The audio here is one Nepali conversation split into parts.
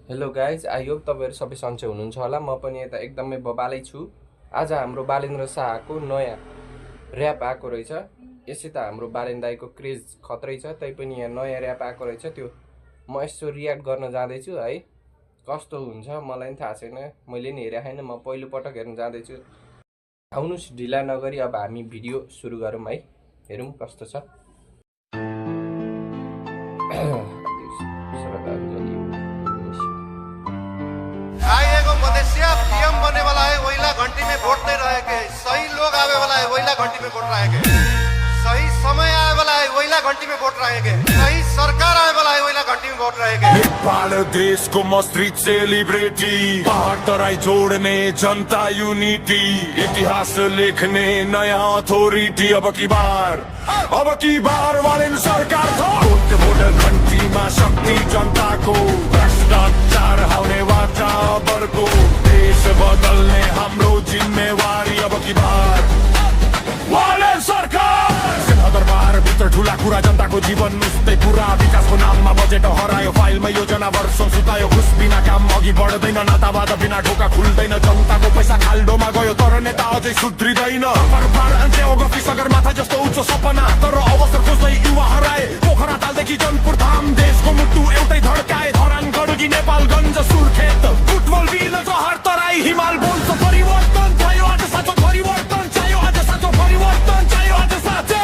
हेलो गाइज, आई होप तपाईँहरू सबै सन्चै हुनुहुन्छ होला। म पनि यता एकदमै बबालै छु। आज हाम्रो बालेन्द्र शाहको नयाँ ऱ्याप आएको रहेछ। यसै त हाम्रो बालेन्द्र दाईको क्रेज खत्रै छ, तैपनि यहाँ नयाँ ऱ्याप आएको रहेछ। त्यो म यसो रियाक्ट गर्न जाँदैछु है। कस्तो हुन्छ मलाई पनि थाहा छैन, मैले नि हेरेको छैन, म पहिलोपटक हेर्न जाँदैछु। आउनुहोस् ढिला नगरी अब हामी भिडियो सुरु गरौँ है। हेरौँ कस्तो छ। आइएको मधेसिया पीएम बनने वाला है, वहीला घंटी में वोट दे रहे के। सही लोग आवे वाला है, वहीला घंटी में वोट रहे के। सही समय आए वाला है, वहीला घंटी में वोट रहे के। सही सरकार आए वाला है, वहीला घंटी में वोट रहे के। नेपाल देशको म स्ट्रीट सेलिब्रेटी, पहाड तराई जोड्ने जनता युनिटी, इतिहास लेख्ने नयाँ अथोरिटी। अब की बार वालेन सरकार छ। भोट घन्टीमा शक्ति जनताको, भ्रष्टाचार हाउने वाचा बर्को। देश बदल्ने हाम्रो जिम्मेवारी। अब की बार वालेन सरकार। दरबार भित्र ठुला कुरा, जनताको जीवन उस्तै पुरा। विकासको नाममा बजेट हरायो, फाइलमा योजना वर्षौं सुतायो। घुस बिना काम अघि बढ्दैन, नातावाद बिना ढोका खुल्दैन। जनताको पैसा खाल्डोमा गयो, तर नेता अझै सुध्रिँदैन। सगरमाथा जस्तो उच्च सपना, तर अवसर खोज्दै युवा हराए। पोखरा तालदेखि जनपुर धाम, देशको मुटु एउटै धड्काए। धरान गढुकी नेपालगञ्ज सुर्खेत, फुटबल बिल जहर तराई हिमाल बोल्छ। परिवर्तन चाहियो आज, साँचो परिवर्तन चाहियो आज, साँचो परिवर्तन चाहियो आज, साँचो।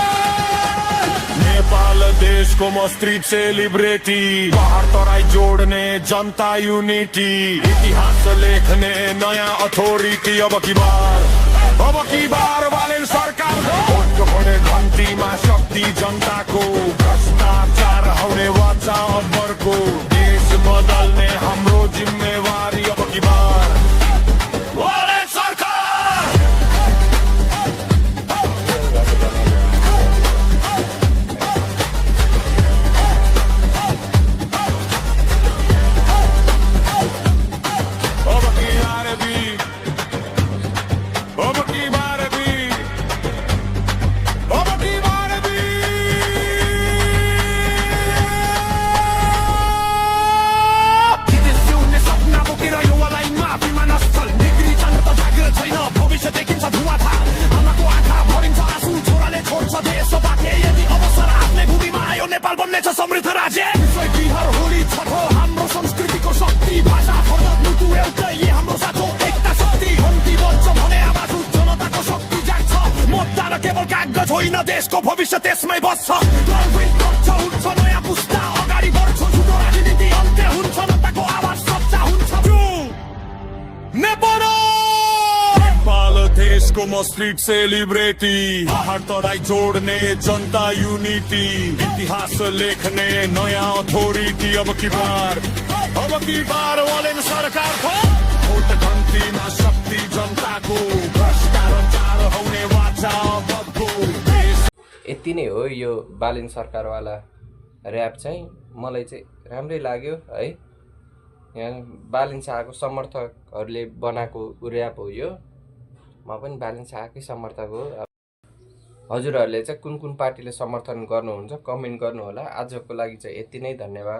नेपाल देशको म स्ट्रीट सेलिब्रेटी, पहाड तराई जोड्ने जनता युनिटी, इतिहास लेख्ने नयाँ अथोरिटी। अब की बार वालेन सरकार। भोटको भने घन्टीमा शक्ति जनताको, भ्रष्टाचार हाउने वाचा अब्बरको। देश बदल्ने हाम्रो जिम्मेवारी। अब की बार वालेन सरकार। समृद्ध राज्य बिहार होली छठो हाम्रो संस्कृतिको शक्ति। भाषा फरक मुटु एउटै, यी हाम्रो साथो एकता शक्ति। घन्टी बज्छ भने आवाज उठ्छ, जनताको शक्ति जाग्छ। मतदान केवल कागज होइन, देशको भविष्य त्यसमै बस्छ। हुन्छ नयाँ पुस्ता अगाडि बढ्छ, झुटो राजनीति अन्त्य हुन्छ, जनताको आवाज सच्चा हुन्छ। नेपाल देशको म स्ट्रीट सेलिब्रेटी, पहाड तराई जोड्ने जनता युनिटी, इतिहास लेख्ने नयाँ अथोरिटी। अब की बार वालेन सरकार को। भोट घन्टीमा शक्ति जनताको, भ्रष्टाचार हाउने वाचा बग्गो। यति नै हो यो बालेन सरकारवाला ऱ्याप चाहिँ। मलाई चाहिँ राम्रै लाग्यो है। यहाँ बालेन शाहको समर्थकहरूले बनाएको ऱ्याप हो यो। म पनि बालेन शाहकै समर्थक हो। हजुरहरूले चाहिँ कुन पार्टीले समर्थन गर्नुहुन्छ कमेन्ट गर्नु होला। आजको लागि चाहिँ यति नै, धन्यवाद।